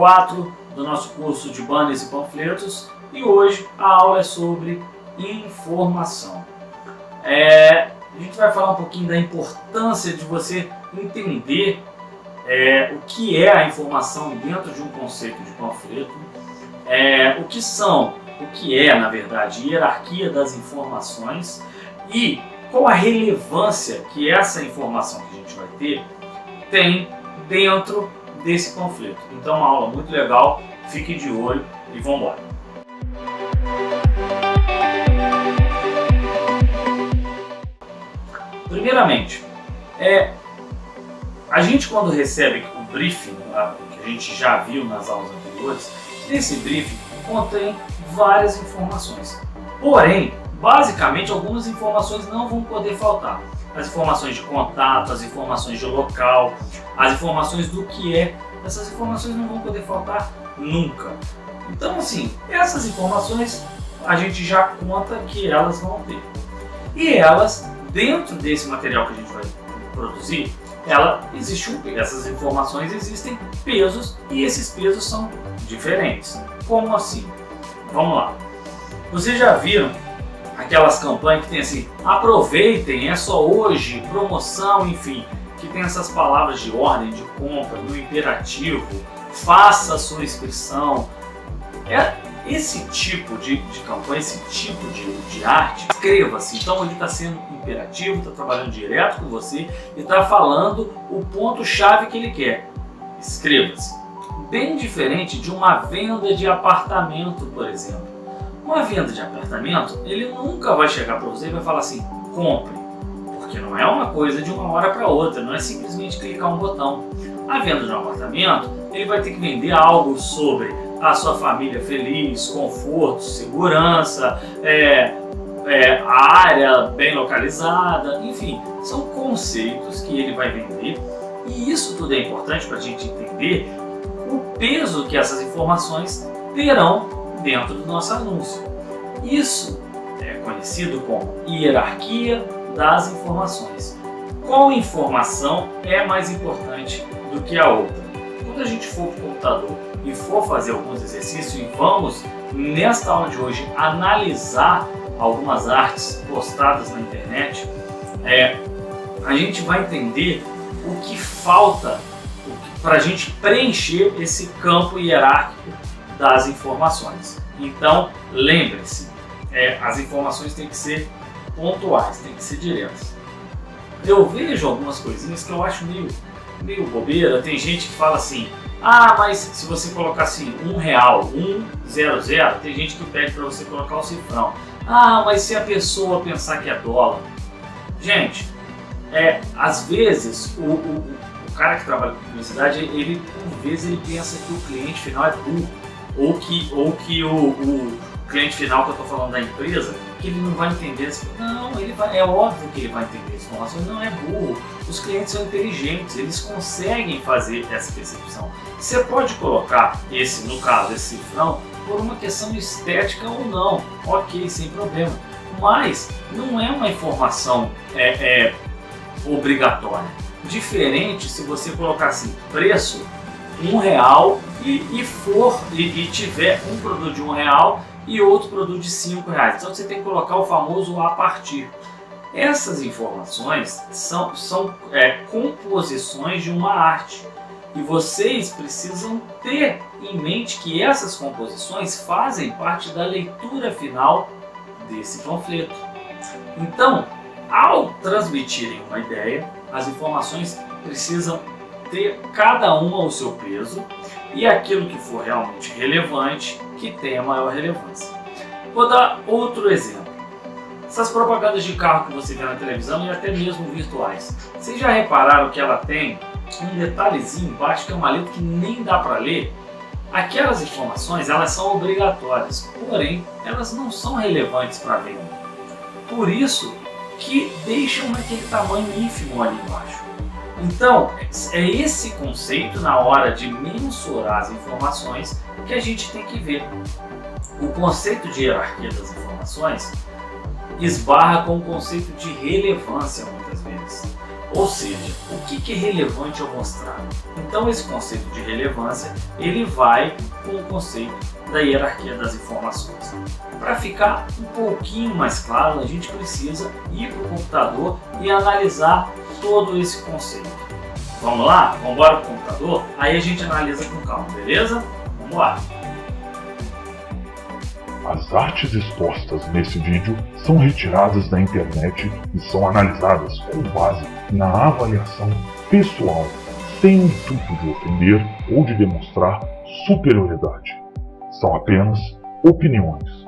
4 do nosso curso de banners e panfletos, e hoje a aula é sobre informação. A gente vai falar um pouquinho da importância de você entender o que é a informação dentro de um conceito de panfleto, o que é, na verdade, hierarquia das informações e qual a relevância que essa informação que a gente vai ter tem dentro desse panfleto. Então, uma aula muito legal, fique de olho e vamos embora. Primeiramente, a gente quando recebe o briefing, que a gente já viu nas aulas anteriores, esse briefing contém várias informações. Porém, basicamente, algumas informações não vão poder faltar. As informações de contato, as informações de local, as informações do que é, essas informações não vão poder faltar nunca. Então, assim, essas informações a gente já conta que elas vão ter. E elas, dentro desse material que a gente vai produzir, essas informações existem pesos e esses pesos são diferentes. Como assim? Vamos lá. Vocês já viram aquelas campanhas que tem assim, aproveitem, é só hoje, promoção, enfim, que tem essas palavras de ordem, de compra, no imperativo, faça a sua inscrição. Esse tipo de campanha, esse tipo de arte, escreva-se. Então ele está sendo imperativo, está trabalhando direto com você e está falando o ponto-chave que ele quer. Escreva-se. Bem diferente de uma venda de apartamento, por exemplo. Uma venda de apartamento, ele nunca vai chegar para você e vai falar assim, compre. Porque não é uma coisa de uma hora para outra, não é simplesmente clicar um botão. A venda de um apartamento, ele vai ter que vender algo sobre a sua família feliz, conforto, segurança, a área bem localizada, enfim, são conceitos que ele vai vender e isso tudo é importante para a gente entender o peso que essas informações terão dentro do nosso anúncio. Isso é conhecido como hierarquia das informações. Qual informação é mais importante do que a outra? Quando a gente for para o computador e for fazer alguns exercícios e vamos, nesta aula de hoje, analisar algumas artes postadas na internet, a gente vai entender o que falta para a gente preencher esse campo hierárquico das informações. Então, lembre-se, as informações têm que ser pontuais, têm que ser diretas. Eu vejo algumas coisinhas que eu acho meio bobeira. Tem gente que fala assim, mas se você colocar assim, R$1, 100, tem gente que pede para você colocar o cifrão. Mas se a pessoa pensar que é dólar. Gente, às vezes o cara que trabalha com publicidade, às vezes ele pensa que o cliente final é burro. Ou que o cliente final que eu estou falando da empresa, que ele não vai entender. Não, é óbvio que ele vai entender as informações, não é burro. Os clientes são inteligentes, eles conseguem fazer essa percepção. Você pode colocar no caso, esse cifrão, por uma questão estética ou não, ok, sem problema. Mas não é uma informação obrigatória. Diferente se você colocar assim, preço R$1 e tiver um produto de R$1 e outro produto de R$5. Então você tem que colocar o famoso a partir. Essas informações são composições de uma arte e vocês precisam ter em mente que essas composições fazem parte da leitura final desse panfleto. Então, ao transmitirem uma ideia, as informações precisam ter cada uma o seu peso e aquilo que for realmente relevante, que tenha maior relevância. Vou dar outro exemplo. Essas propagandas de carro que você vê na televisão e até mesmo virtuais. Vocês já repararam que ela tem um detalhezinho embaixo que é uma letra que nem dá para ler? Aquelas informações, elas são obrigatórias, porém elas não são relevantes para a venda. Por isso que deixam naquele tamanho ínfimo ali embaixo. Então, é esse conceito na hora de mensurar as informações que a gente tem que ver. O conceito de hierarquia das informações esbarra com o conceito de relevância muitas vezes. Ou seja, o que é relevante eu mostrar? Então esse conceito de relevância, ele vai com o conceito da hierarquia das informações. Para ficar um pouquinho mais claro, a gente precisa ir para o computador e analisar todo esse conceito. Vamos lá? Vamos embora para o computador? Aí a gente analisa com calma, beleza? Vamos lá! As artes expostas nesse vídeo são retiradas da internet e são analisadas com base na avaliação pessoal, sem o intuito de ofender ou de demonstrar superioridade. São apenas opiniões.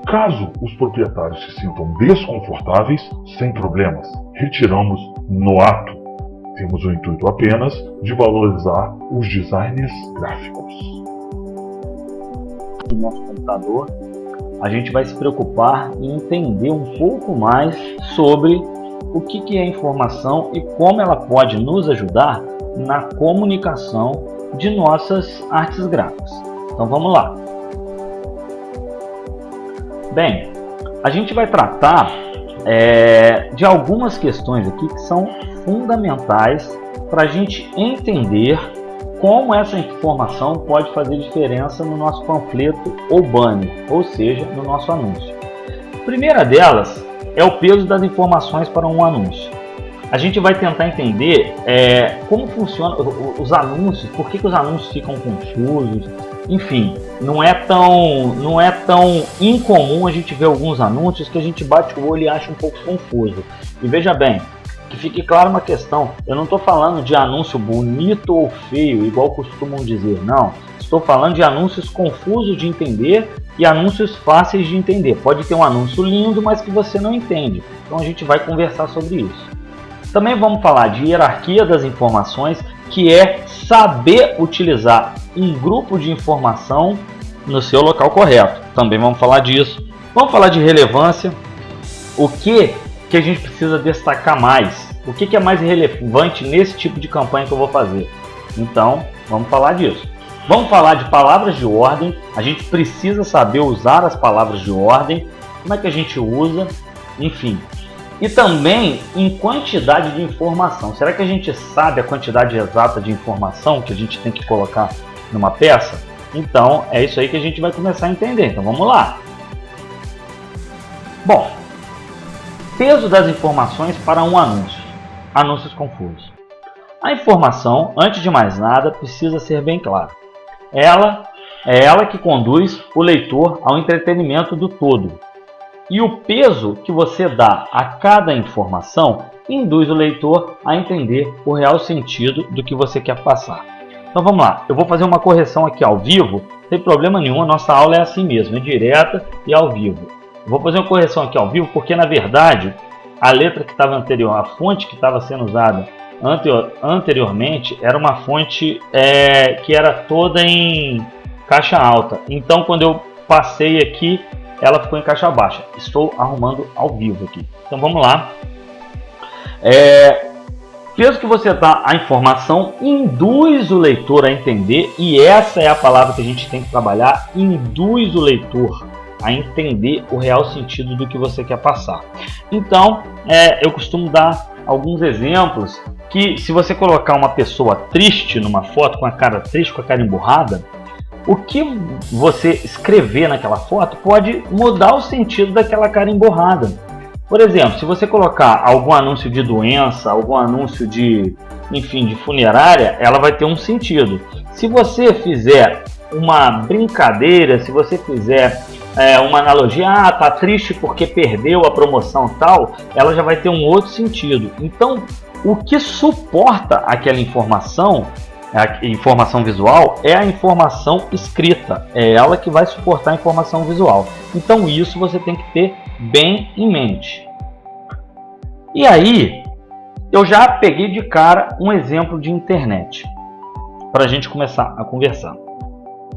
Caso os proprietários se sintam desconfortáveis, sem problemas, retiramos no ato. Temos o intuito apenas de valorizar os designers gráficos. Do nosso computador, a gente vai se preocupar em entender um pouco mais sobre o que é informação e como ela pode nos ajudar na comunicação de nossas artes gráficas. Então vamos lá. Bem, a gente vai tratar de algumas questões aqui que são fundamentais para a gente entender como essa informação pode fazer diferença no nosso panfleto ou banner, ou seja, no nosso anúncio. A primeira delas é o peso das informações para um anúncio. A gente vai tentar entender como funcionam os anúncios, por que os anúncios ficam confusos. Enfim, não é tão incomum a gente ver alguns anúncios que a gente bate o olho e acha um pouco confuso. E veja bem, que fique claro uma questão, eu não estou falando de anúncio bonito ou feio, igual costumam dizer, não. Estou falando de anúncios confusos de entender e anúncios fáceis de entender. Pode ter um anúncio lindo, mas que você não entende. Então a gente vai conversar sobre isso. Também vamos falar de hierarquia das informações, que é saber utilizar um grupo de informação no seu local correto. Também vamos falar disso. Vamos falar de relevância, o que a gente precisa destacar mais, o que é mais relevante nesse tipo de campanha que eu vou fazer. Então, vamos falar disso. Vamos falar de palavras de ordem, a gente precisa saber usar as palavras de ordem, como é que a gente usa, enfim. E também em quantidade de informação. Será que a gente sabe a quantidade exata de informação que a gente tem que colocar numa peça? Então, é isso aí que a gente vai começar a entender. Então, vamos lá. Bom, peso das informações para um anúncio. Anúncios confusos. A informação, antes de mais nada, precisa ser bem clara. É ela que conduz o leitor ao entretenimento do todo. E o peso que você dá a cada informação induz o leitor a entender o real sentido do que você quer passar. Então vamos lá, eu vou fazer uma correção aqui ao vivo, não tem problema nenhum, a nossa aula é assim mesmo, é direta e ao vivo. Eu vou fazer uma correção aqui ao vivo porque na verdade a letra que estava anterior, a fonte que estava sendo usada anteriormente era uma fonte que era toda em caixa alta. Então quando eu passei aqui, ela ficou em caixa baixa. Estou arrumando ao vivo aqui. Então vamos lá. Peso que você dá à informação induz o leitor a entender, e essa é a palavra que a gente tem que trabalhar, induz o leitor a entender o real sentido do que você quer passar. Então, eu costumo dar alguns exemplos que se você colocar uma pessoa triste numa foto, com a cara triste, com a cara emburrada, o que você escrever naquela foto pode mudar o sentido daquela cara emburrada. Por exemplo, se você colocar algum anúncio de doença, algum anúncio de funerária, ela vai ter um sentido. Se você fizer uma brincadeira, se você fizer uma analogia, tá triste porque perdeu a promoção tal, ela já vai ter um outro sentido. Então, o que suporta aquela informação, a informação visual, é a informação escrita. É ela que vai suportar a informação visual. Então isso você tem que ter bem em mente. E aí, eu já peguei de cara um exemplo de internet para a gente começar a conversar.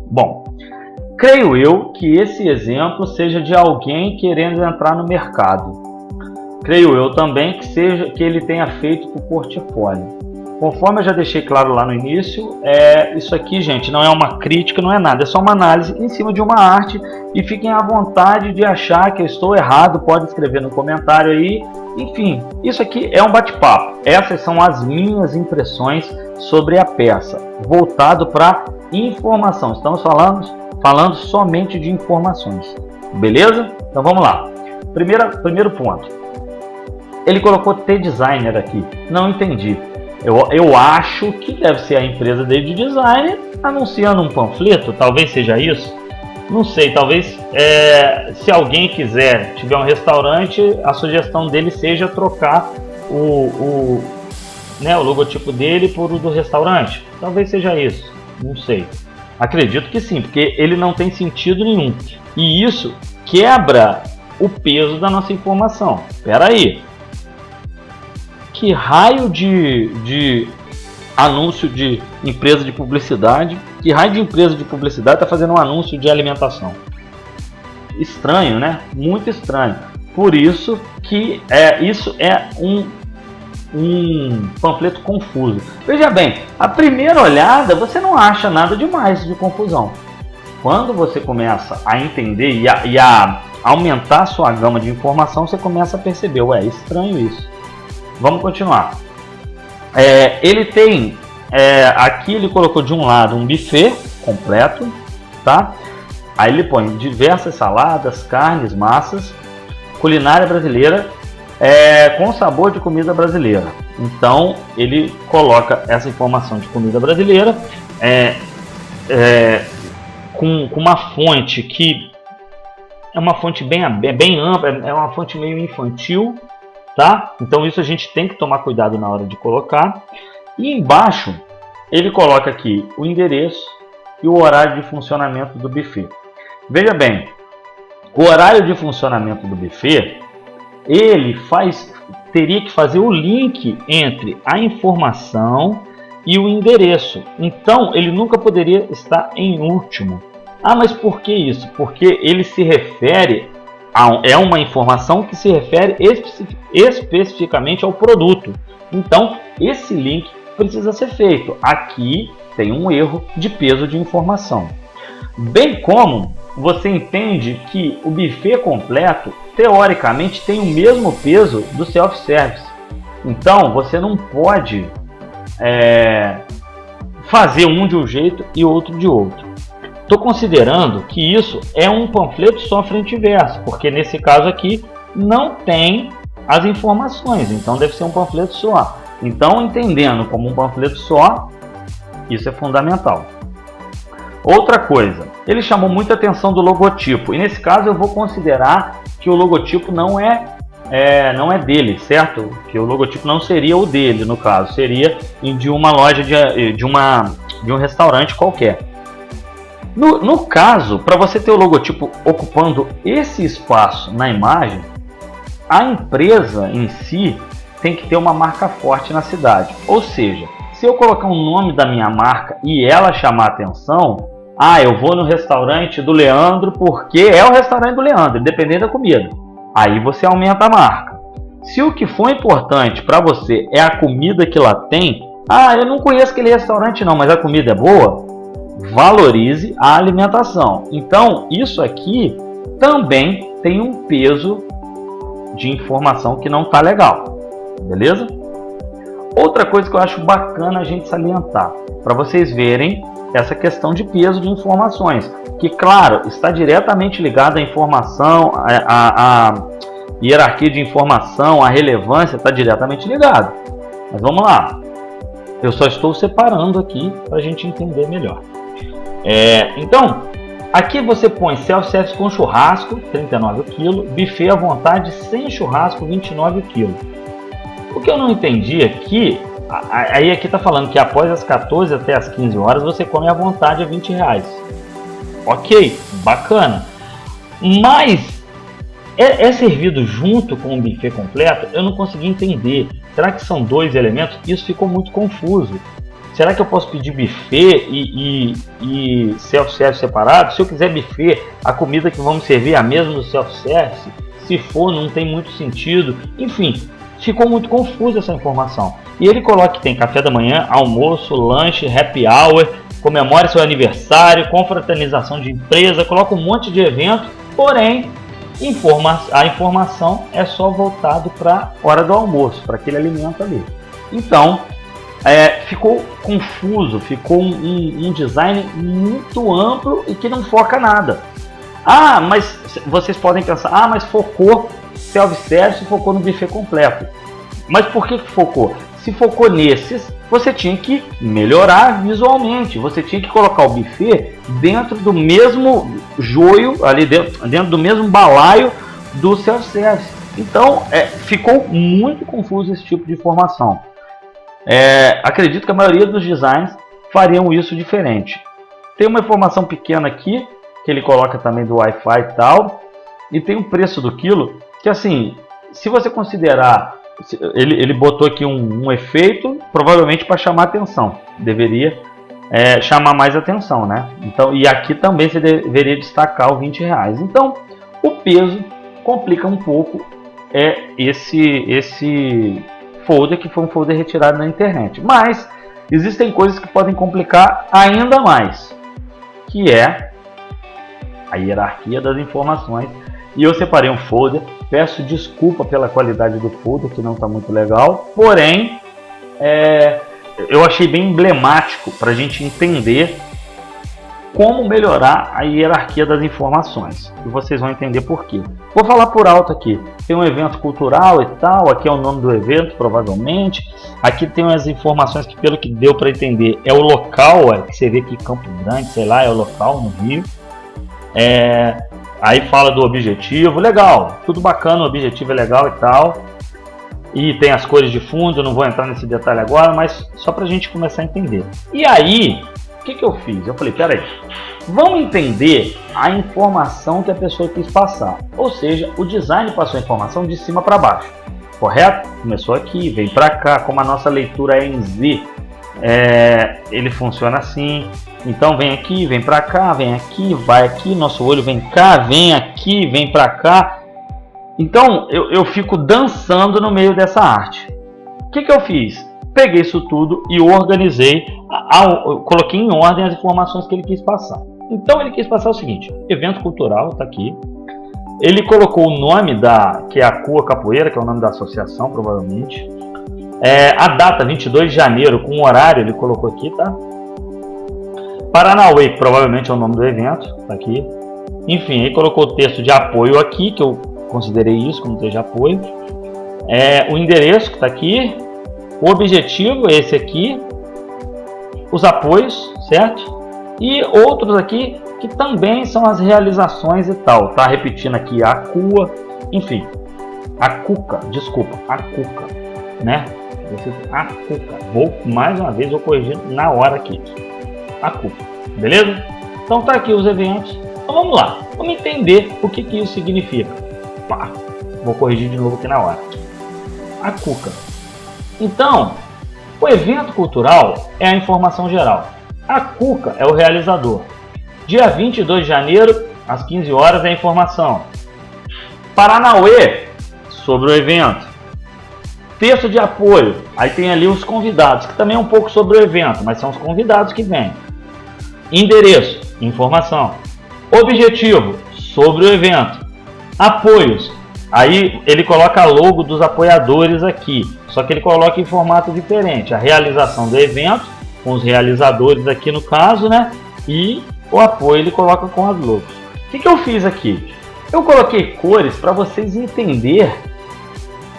Bom, creio eu que esse exemplo seja de alguém querendo entrar no mercado. Creio eu também que ele tenha feito o portfólio. Conforme eu já deixei claro lá no início, isso aqui, gente, não é uma crítica, não é nada, é só uma análise em cima de uma arte, e fiquem à vontade de achar que eu estou errado, pode escrever no comentário aí, Enfim, isso aqui é um bate-papo. Essas são as minhas impressões sobre a peça, voltado para informação. Estamos falando somente de informações. Beleza? Então vamos lá. Primeiro ponto. Ele colocou T-Designer aqui. Não entendi. Eu acho que deve ser a empresa dele de design anunciando um panfleto. Talvez seja isso. Não sei. Talvez se alguém quiser, tiver um restaurante, a sugestão dele seja trocar o logotipo dele por o do restaurante. Talvez seja isso. Não sei. Acredito que sim, porque ele não tem sentido nenhum. E isso quebra o peso da nossa informação. Espera aí. Que raio de anúncio de empresa de publicidade? Que raio de empresa de publicidade está fazendo um anúncio de alimentação? Estranho, né? Muito estranho. Por isso que isso é um panfleto confuso. Veja bem, à primeira olhada você não acha nada demais de confusão. Quando você começa a entender e a aumentar a sua gama de informação, você começa a perceber, ué, estranho isso. Vamos continuar. Ele tem, aqui ele colocou de um lado um buffet completo, tá? Aí ele põe diversas saladas, carnes, massas, culinária brasileira, com sabor de comida brasileira. Então ele coloca essa informação de comida brasileira com uma fonte que é uma fonte bem ampla, é uma fonte meio infantil, tá? Então isso a gente tem que tomar cuidado na hora de colocar. E embaixo ele coloca aqui o endereço e o horário de funcionamento do buffet. Veja bem, o horário de funcionamento do buffet, ele teria que fazer o link entre a informação e o endereço. Então ele nunca poderia estar em último. Ah, mas por que isso? Porque ele se refere é uma informação que se refere especificamente ao produto. Então esse link precisa ser feito. Aqui tem um erro de peso de informação. Bem como você entende que o buffet completo, teoricamente, tem o mesmo peso do self-service. Então, você não pode fazer um de um jeito e outro de outro. Estou considerando que isso é um panfleto só frente e verso, porque nesse caso aqui não tem as informações, então deve ser um panfleto só. Então, entendendo como um panfleto só, isso é fundamental. Outra coisa, ele chamou muita atenção do logotipo, e nesse caso eu vou considerar que o logotipo não é dele, certo? Que o logotipo não seria o dele, no caso, seria de uma loja de um restaurante qualquer. No caso, para você ter o logotipo ocupando esse espaço na imagem, a empresa em si tem que ter uma marca forte na cidade. Ou seja, se eu colocar o nome da minha marca e ela chamar atenção, eu vou no restaurante do Leandro porque é o restaurante do Leandro, independente da comida. Aí você aumenta a marca. Se o que for importante para você é a comida que lá tem, eu não conheço aquele restaurante não, mas a comida é boa, valorize a alimentação. Então, isso aqui também tem um peso de informação que não está legal. Beleza? Outra coisa que eu acho bacana a gente salientar, para vocês verem essa questão de peso de informações, que claro, está diretamente ligada à informação, a hierarquia de informação, a relevância está diretamente ligada. Mas vamos lá, eu só estou separando aqui para a gente entender melhor. Então, aqui você põe self-service com churrasco, 39 kg, buffet à vontade sem churrasco, 29 kg. O que eu não entendi aqui, aí aqui está falando que após as 14 até as 15 horas você come à vontade a R$20. Ok, bacana. Mas é servido junto com o buffet completo? Eu não consegui entender. Será que são dois elementos? Isso ficou muito confuso. Será que eu posso pedir buffet e self-service separado? Se eu quiser buffet, a comida que vamos servir é a mesma do self-service? Se for, não tem muito sentido. Enfim, ficou muito confusa essa informação. E ele coloca que tem café da manhã, almoço, lanche, happy hour, comemore seu aniversário, confraternização de empresa, coloca um monte de evento, porém, A informação é só voltado para a hora do almoço, para aquele alimento ali. Então, ficou confuso, ficou um design muito amplo e que não foca nada. Mas vocês podem pensar, mas focou self-service, focou no buffet completo. Mas por que focou? Se focou nesses, você tinha que melhorar visualmente, você tinha que colocar o buffet dentro do mesmo joio, ali dentro do mesmo balaio do self-service. Então, ficou muito confuso esse tipo de informação. Acredito que a maioria dos designs fariam isso diferente. Tem uma informação pequena aqui, que ele coloca também do Wi-Fi e tal, e tem o preço do quilo, que assim, se você considerar, ele botou aqui um efeito, provavelmente para chamar atenção, deveria chamar mais atenção, né? Então, e aqui também você deveria destacar o R$20. Então, o peso complica um pouco esse folder, que foi um folder retirado na internet. Mas existem coisas que podem complicar ainda mais, que é a hierarquia das informações. E eu separei um folder, peço desculpa pela qualidade do folder, que não está muito legal, porém eu achei bem emblemático para a gente entender como melhorar a hierarquia das informações. E vocês vão entender por quê. Vou falar por alto aqui. Tem um evento cultural e tal, aqui é o nome do evento, provavelmente. Aqui tem as informações que, pelo que deu para entender, é o local, que você vê aqui Campo Grande, sei lá, é o local no Rio. Aí fala do objetivo, legal, tudo bacana, o objetivo é legal e tal. E tem as cores de fundo, eu não vou entrar nesse detalhe agora, mas só para a gente começar a entender. E aí, o que eu fiz? Eu falei, peraí, vamos entender a informação que a pessoa quis passar. Ou seja, o design passou a informação de cima para baixo, correto? Começou aqui, veio para cá, como a nossa leitura é em Z, ele funciona assim. Então vem aqui, vem para cá, vem aqui, vai aqui, nosso olho vem cá, vem aqui, vem para cá. Então eu fico dançando no meio dessa arte. O que eu fiz? Peguei isso tudo e organizei, coloquei em ordem as informações que ele quis passar. Então ele quis passar o seguinte: evento cultural, está aqui. Ele colocou o nome que é a CUA Capoeira, que é o nome da associação, provavelmente. A data, 22 de janeiro, com o horário, ele colocou aqui, tá? Paranauê, que provavelmente é o nome do evento, tá aqui. Enfim, ele colocou o texto de apoio aqui, que eu considerei isso como texto de apoio. O endereço, que está aqui. O objetivo, esse aqui. Os apoios, certo? E outros aqui, que também são as realizações e tal. Tá repetindo aqui a CUA, enfim. A CUCA, desculpa, a CUCA, né? A CUCA. Mais uma vez, vou corrigir na hora aqui. A CUCA, beleza? Então tá aqui os eventos. Então vamos lá, vamos entender o que isso significa. Vou corrigir de novo aqui na hora. A CUCA. Então, o evento cultural é a informação geral. A CUCA é o realizador. Dia 22 de janeiro, às 15 horas, é a informação. Paranauê, sobre o evento. Texto de apoio, aí tem ali os convidados, que também é um pouco sobre o evento, mas são os convidados que vêm. Endereço, informação. Objetivo, sobre o evento. Apoios, aí ele coloca logo dos apoiadores aqui, só que ele coloca em formato diferente. A realização do evento, com os realizadores aqui no caso, né? E o apoio ele coloca com as logos. O que eu fiz aqui? Eu coloquei cores para vocês entenderem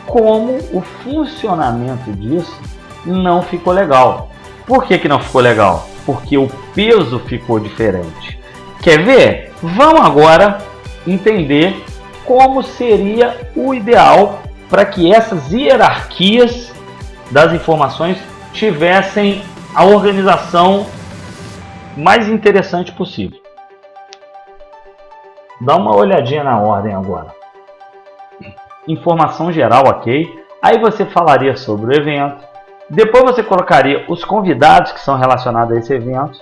como o funcionamento disso não ficou legal. Por que não ficou legal? Porque o peso ficou diferente. Quer ver? Vamos agora entender como seria o ideal para que essas hierarquias das informações tivessem a organização mais interessante possível. Dá uma olhadinha na ordem agora. Informação geral, ok? Aí você falaria sobre o evento. Depois você colocaria os convidados que são relacionados a esse evento.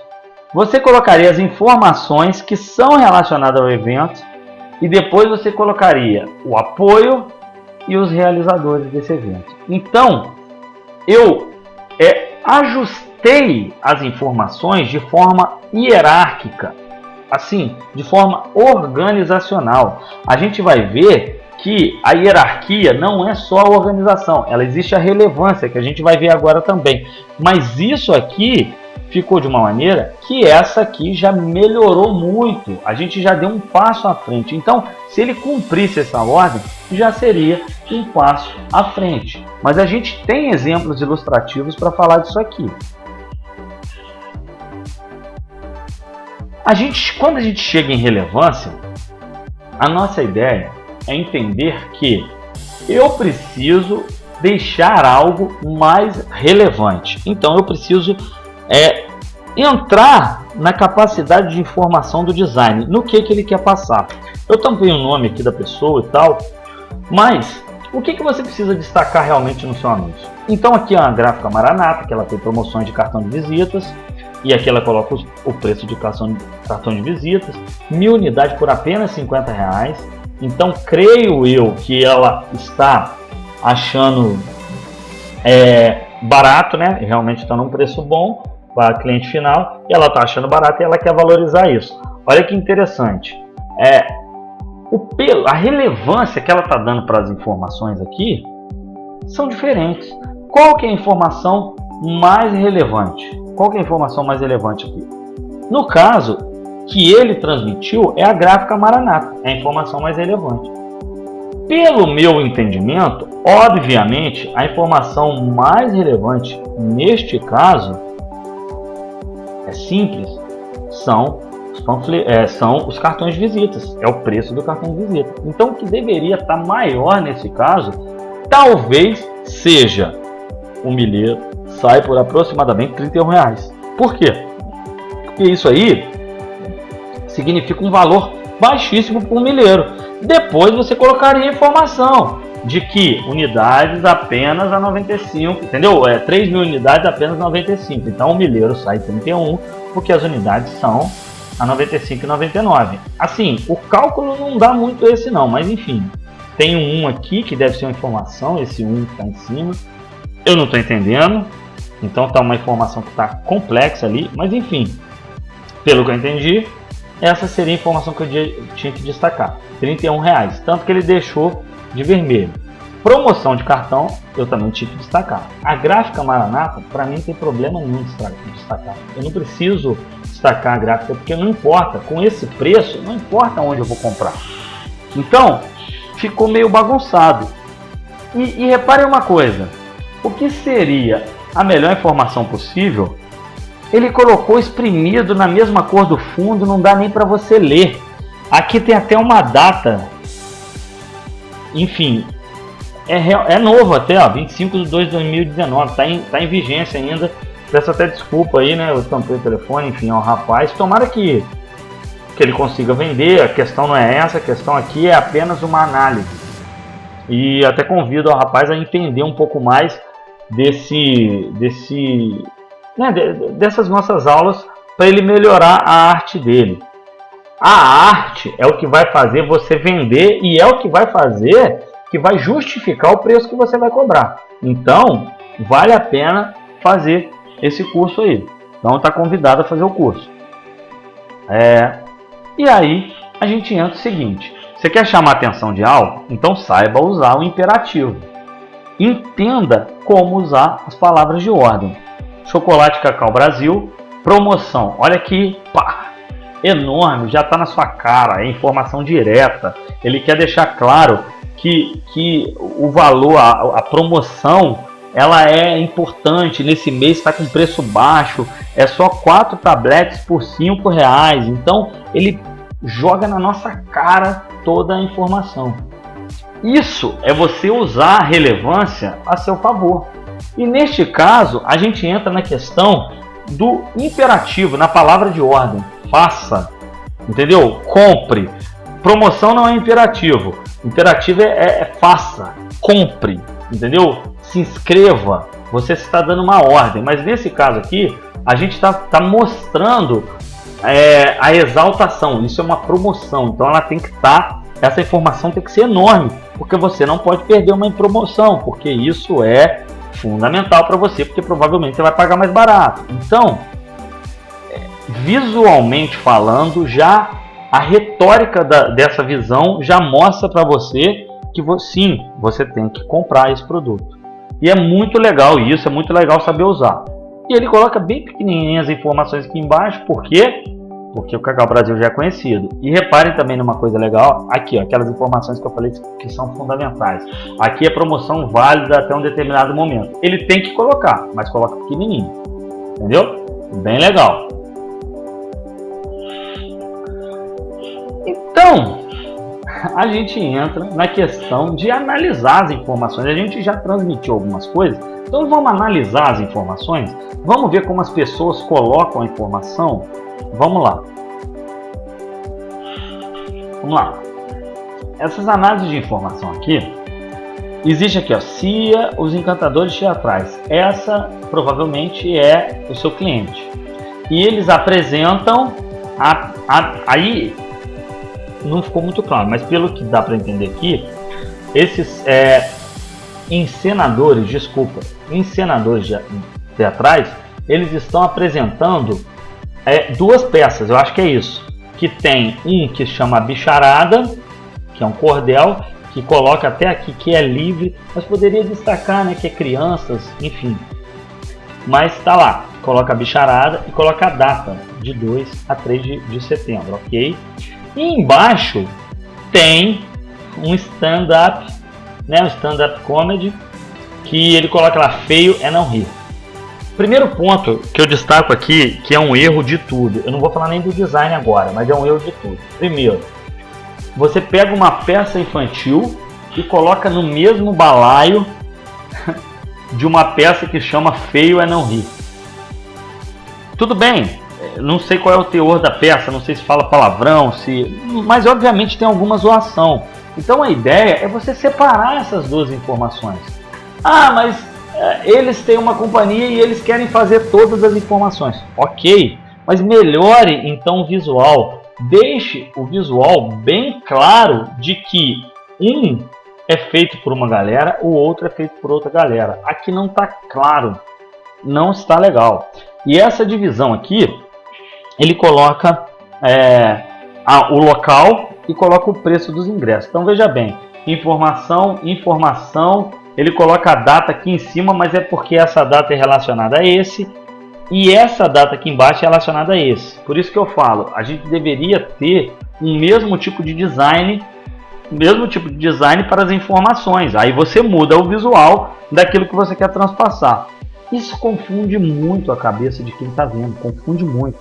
Você colocaria as informações que são relacionadas ao evento. E depois você colocaria o apoio e os realizadores desse evento. Então, eu ajustei as informações de forma hierárquica. assim, de forma organizacional. A gente vai ver que a hierarquia não é só a organização, ela existe a relevância, que a gente vai ver agora também. Mas isso aqui ficou de uma maneira que essa aqui já melhorou muito, a gente já deu um passo à frente. Então, se ele cumprisse essa ordem, já seria um passo à frente. Mas a gente tem exemplos ilustrativos para falar disso aqui. Quando a gente chega em relevância, a nossa ideia é entender que eu preciso deixar algo mais relevante. Então eu preciso entrar na capacidade de informação do design, no que ele quer passar. Eu tampei o nome aqui da pessoa e tal, mas o que você precisa destacar realmente no seu anúncio? Então aqui é uma gráfica Maranata, que ela tem promoções de cartão de visitas, e aqui ela coloca o preço de cartão de visitas, 1000 unidades por apenas R$50. Então creio eu que ela está achando barato, né? Realmente está num preço bom para cliente final, e ela está achando barato e ela quer valorizar isso. Olha que interessante, a relevância que ela está dando para as informações aqui são diferentes. Qual que é a informação mais relevante? Qual que é a informação mais relevante aqui? No caso que ele transmitiu, é a gráfica Maranata, é a informação mais relevante. Pelo meu entendimento, obviamente, a informação mais relevante neste caso é simples, são os cartões de visitas, é o preço do cartão de visita. Então, o que deveria estar maior nesse caso, talvez seja o milheiro sai por aproximadamente R$31. Por quê? Porque isso aí significa um valor baixíssimo para o milheiro. Depois você colocaria a informação de que unidades apenas a 95, entendeu? 3.000 unidades apenas 95. Então o milheiro sai 31, porque as unidades são a 95 e 99. Assim, o cálculo não dá muito esse não, mas enfim. Tem um 1 aqui que deve ser uma informação, esse 1 que está em cima. Eu não estou entendendo, então está uma informação que está complexa ali, mas enfim, pelo que eu entendi, essa seria a informação que eu tinha que destacar, R$31, tanto que ele deixou de vermelho. Promoção de cartão, eu também tinha que destacar. A gráfica Maranata, para mim, não tem problema nenhum de destacar. Eu não preciso destacar a gráfica, porque não importa, com esse preço, não importa onde eu vou comprar. Então, ficou meio bagunçado. E reparem uma coisa, o que seria a melhor informação possível, ele colocou exprimido na mesma cor do fundo, não dá nem para você ler. Aqui tem até uma data, enfim, é novo até, ó, 25/2/2019, tá em vigência ainda. Peço até desculpa aí, né, eu tampei o telefone, enfim, ao rapaz. Tomara que ele consiga vender, a questão não é essa, a questão aqui é apenas uma análise. E até convido ao rapaz a entender um pouco mais dessas nossas aulas, para ele melhorar a arte dele. A arte é o que vai fazer você vender e é o que vai fazer, que vai justificar o preço que você vai cobrar. Então, vale a pena fazer esse curso aí. Então, está convidado a fazer o curso. E aí, a gente entra o seguinte. Você quer chamar a atenção de algo? Então, saiba usar o imperativo. Entenda como usar as palavras de ordem. Chocolate Cacau Brasil, promoção. Olha aqui, pá, enorme, já está na sua cara, é informação direta. Ele quer deixar claro que o valor, a promoção, ela é importante. Nesse mês está com preço baixo, é só 4 tabletes por R$5. Então ele joga na nossa cara toda a informação. Isso é você usar a relevância a seu favor. E neste caso, a gente entra na questão do imperativo, na palavra de ordem. Faça, entendeu? Compre. Promoção não é imperativo. Imperativo é faça, compre, entendeu? Se inscreva. Você está dando uma ordem. Mas nesse caso aqui, a gente está mostrando a exaltação. Isso é uma promoção. Então ela tem que estar... Essa informação tem que ser enorme, porque você não pode perder uma promoção, porque isso é fundamental para você, porque provavelmente você vai pagar mais barato. Então, visualmente falando, já a retórica dessa visão já mostra para você que sim, você tem que comprar esse produto. E é muito legal isso, é muito legal saber usar. E ele coloca bem pequenininhas as informações aqui embaixo, por quê? Porque o Cacau Brasil já é conhecido. E reparem também numa coisa legal, aqui ó, aquelas informações que eu falei que são fundamentais. Aqui é promoção válida até um determinado momento. Ele tem que colocar, mas coloca pequenininho. Entendeu? Bem legal. Então, a gente entra na questão de analisar as informações. A gente já transmitiu algumas coisas, então vamos analisar as informações. Vamos ver como as pessoas colocam a informação. Vamos lá. Vamos lá. Essas análises de informação aqui, existe aqui, ó, CIA, os encantadores teatrais. Essa provavelmente é o seu cliente. E eles apresentam aí não ficou muito claro, mas pelo que dá para entender aqui, esses encenadores teatrais, eles estão apresentando duas peças, eu acho que é isso, que tem um que chama Bicharada, que é um cordel, que coloca até aqui que é livre, mas poderia destacar, né, que é crianças, enfim, mas está lá, coloca a Bicharada e coloca a data, de 2 a 3 de setembro, ok? E embaixo tem um stand-up, né, um stand-up comedy, que ele coloca lá, feio é não rir. Primeiro ponto que eu destaco aqui, que é um erro de tudo, eu não vou falar nem do design agora, mas é um erro de tudo. Primeiro, você pega uma peça infantil e coloca no mesmo balaio de uma peça que chama feio é não rir. Tudo bem, não sei qual é o teor da peça, não sei se fala palavrão, mas obviamente tem alguma zoação. Então a ideia é você separar essas duas informações. Ah, mas eles têm uma companhia e eles querem fazer todas as informações. Ok, mas melhore então o visual. Deixe o visual bem claro de que um é feito por uma galera, o outro é feito por outra galera. Aqui não está claro, não está legal. E essa divisão aqui, ele coloca o local e coloca o preço dos ingressos. Então veja bem, informação, ele coloca a data aqui em cima, mas é porque essa data é relacionada a esse, e essa data aqui embaixo é relacionada a esse. Por isso que eu falo, a gente deveria ter o mesmo tipo de design, para as informações. Aí você muda o visual daquilo que você quer transpassar. Isso confunde muito a cabeça de quem está vendo, confunde muito.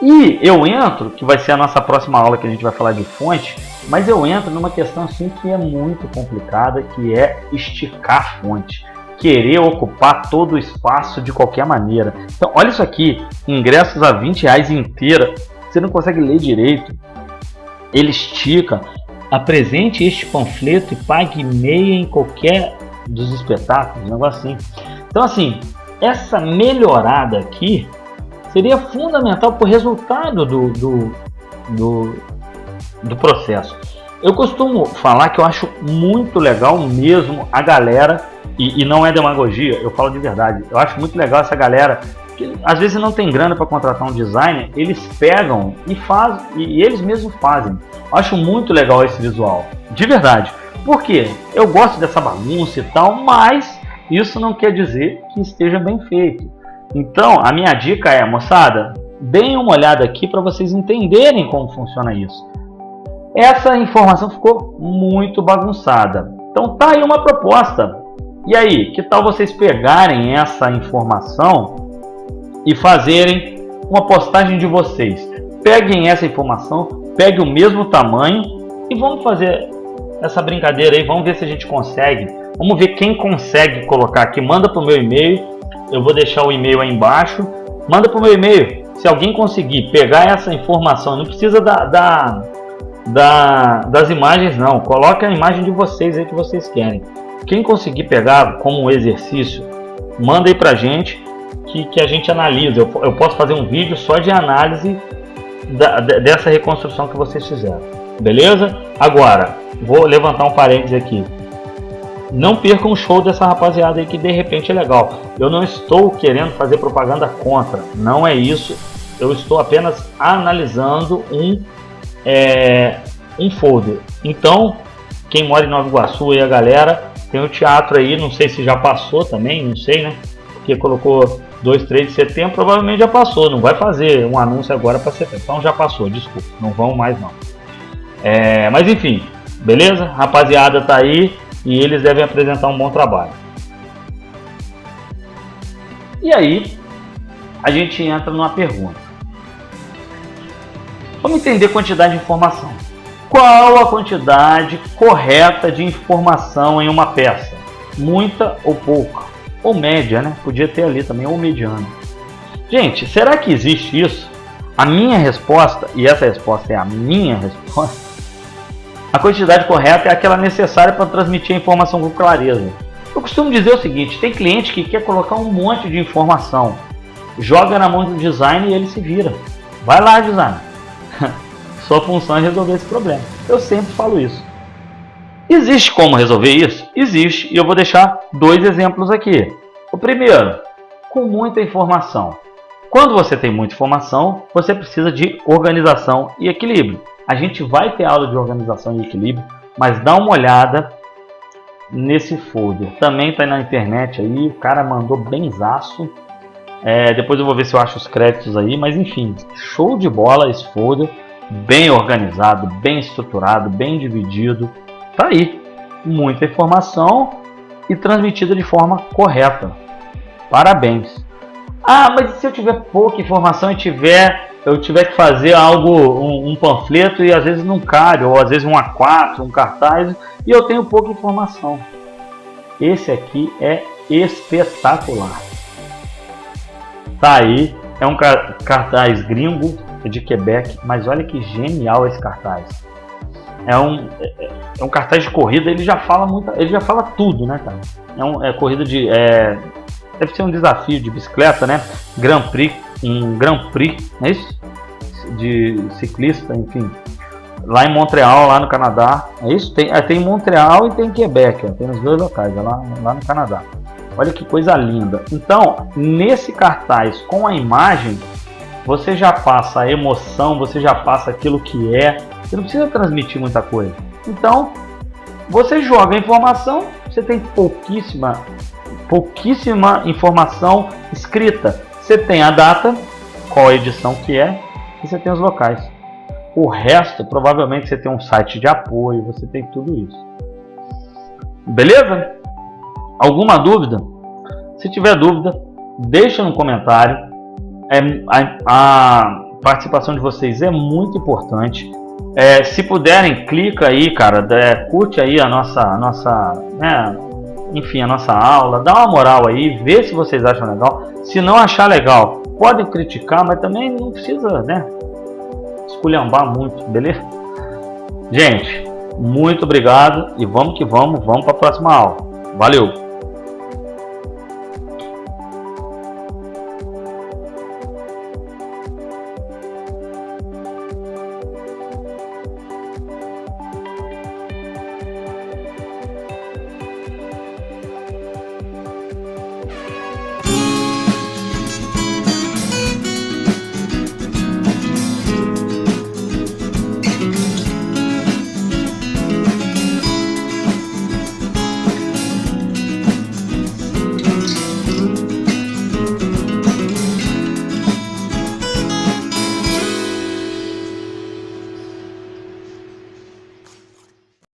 E eu entro, que vai ser a nossa próxima aula que a gente vai falar de fonte, mas eu entro numa questão assim que é muito complicada, que é esticar a fonte. Querer ocupar todo o espaço de qualquer maneira. Então, olha isso aqui, ingressos a R$20 inteira, você não consegue ler direito. Ele estica, apresente este panfleto e pague meia em qualquer dos espetáculos, um negócio assim. Então, assim, essa melhorada aqui seria fundamental para o resultado do processo. Eu costumo falar que eu acho muito legal mesmo a galera, e não é demagogia, eu falo de verdade, eu acho muito legal essa galera que às vezes não tem grana para contratar um designer, eles pegam e fazem, e eles mesmos fazem. Eu acho muito legal esse visual, de verdade. Por quê? Eu gosto dessa bagunça e tal, mas isso não quer dizer que esteja bem feito. Então, a minha dica é, moçada, deem uma olhada aqui para vocês entenderem como funciona isso. Essa informação ficou muito bagunçada. Então, tá aí uma proposta. E aí, que tal vocês pegarem essa informação e fazerem uma postagem de vocês? Peguem essa informação, peguem o mesmo tamanho e vamos fazer essa brincadeira aí. Vamos ver se a gente consegue. Vamos ver quem consegue colocar aqui. Manda para o meu e-mail. Eu vou deixar o e-mail aí embaixo. Manda para o meu e-mail. Se alguém conseguir pegar essa informação, não precisa das imagens não. Coloca a imagem de vocês aí que vocês querem. Quem conseguir pegar como um exercício, manda aí pra gente que a gente analisa. Eu posso fazer um vídeo só de análise dessa reconstrução que vocês fizeram. Beleza? Agora, vou levantar um parênteses aqui. Não percam o show dessa rapaziada aí que de repente é legal. Eu não estou querendo fazer propaganda contra. Não é isso. eu estou apenas analisando um folder. Então, quem mora em Nova Iguaçu e a galera, tem o teatro aí, não sei se já passou também, não sei, né? Porque colocou 2, 3 de setembro, provavelmente já passou, não vai fazer um anúncio agora para setembro. Então já passou, desculpa, não vão mais não. Mas enfim, beleza? Rapaziada tá aí e eles devem apresentar um bom trabalho. E aí, a gente entra numa pergunta. Vamos entender quantidade de informação. Qual a quantidade correta de informação em uma peça? Muita ou pouca? Ou média, né? Podia ter ali também, ou mediana. Gente, será que existe isso? A minha resposta, e essa resposta é a minha resposta, a quantidade correta é aquela necessária para transmitir a informação com clareza. Eu costumo dizer o seguinte, tem cliente que quer colocar um monte de informação, joga na mão do design e ele se vira. Vai lá, design. Sua função é resolver esse problema. Eu sempre falo isso. Existe como resolver isso? Existe, e eu vou deixar 2 exemplos aqui. O primeiro, com muita informação. Quando você tem muita informação, você precisa de organização e equilíbrio. A gente vai ter aula de organização e equilíbrio, mas dá uma olhada nesse folder. Também está na internet aí, o cara mandou benzaço. Depois eu vou ver se eu acho os créditos aí, mas enfim, show de bola esse folder. Bem organizado, bem estruturado, bem dividido. Tá aí, muita informação e transmitida de forma correta. Parabéns. Mas se eu tiver pouca informação e eu tiver que fazer algo, um panfleto e às vezes não cabe, ou às vezes um A4, um cartaz, e eu tenho pouca informação. Esse aqui é espetacular. Tá aí, é um cartaz gringo, de Quebec, mas olha que genial esse cartaz. É um cartaz de corrida, ele já fala tudo, né, cara? Corrida de deve ser um desafio de bicicleta, né? Grand Prix, não é isso? De ciclista, enfim. Lá em Montreal, lá no Canadá, é isso? Tem Montreal e tem Quebec, tem os 2 locais, lá no Canadá. Olha que coisa linda. Então, nesse cartaz com a imagem, você já passa a emoção, você já passa aquilo que é. Você não precisa transmitir muita coisa. Então, você joga a informação, você tem pouquíssima informação escrita. Você tem a data, qual a edição que é, e você tem os locais. O resto, provavelmente você tem um site de apoio, você tem tudo isso. Beleza? Alguma dúvida? Se tiver dúvida, deixa no comentário. A participação de vocês é muito importante. Se puderem, clica aí, cara, curte aí a nossa aula, dá uma moral aí, vê se vocês acham legal. Se não achar legal, podem criticar, mas também não precisa, né, esculhambar muito, beleza? Gente, muito obrigado e vamos que vamos para a próxima aula. Valeu!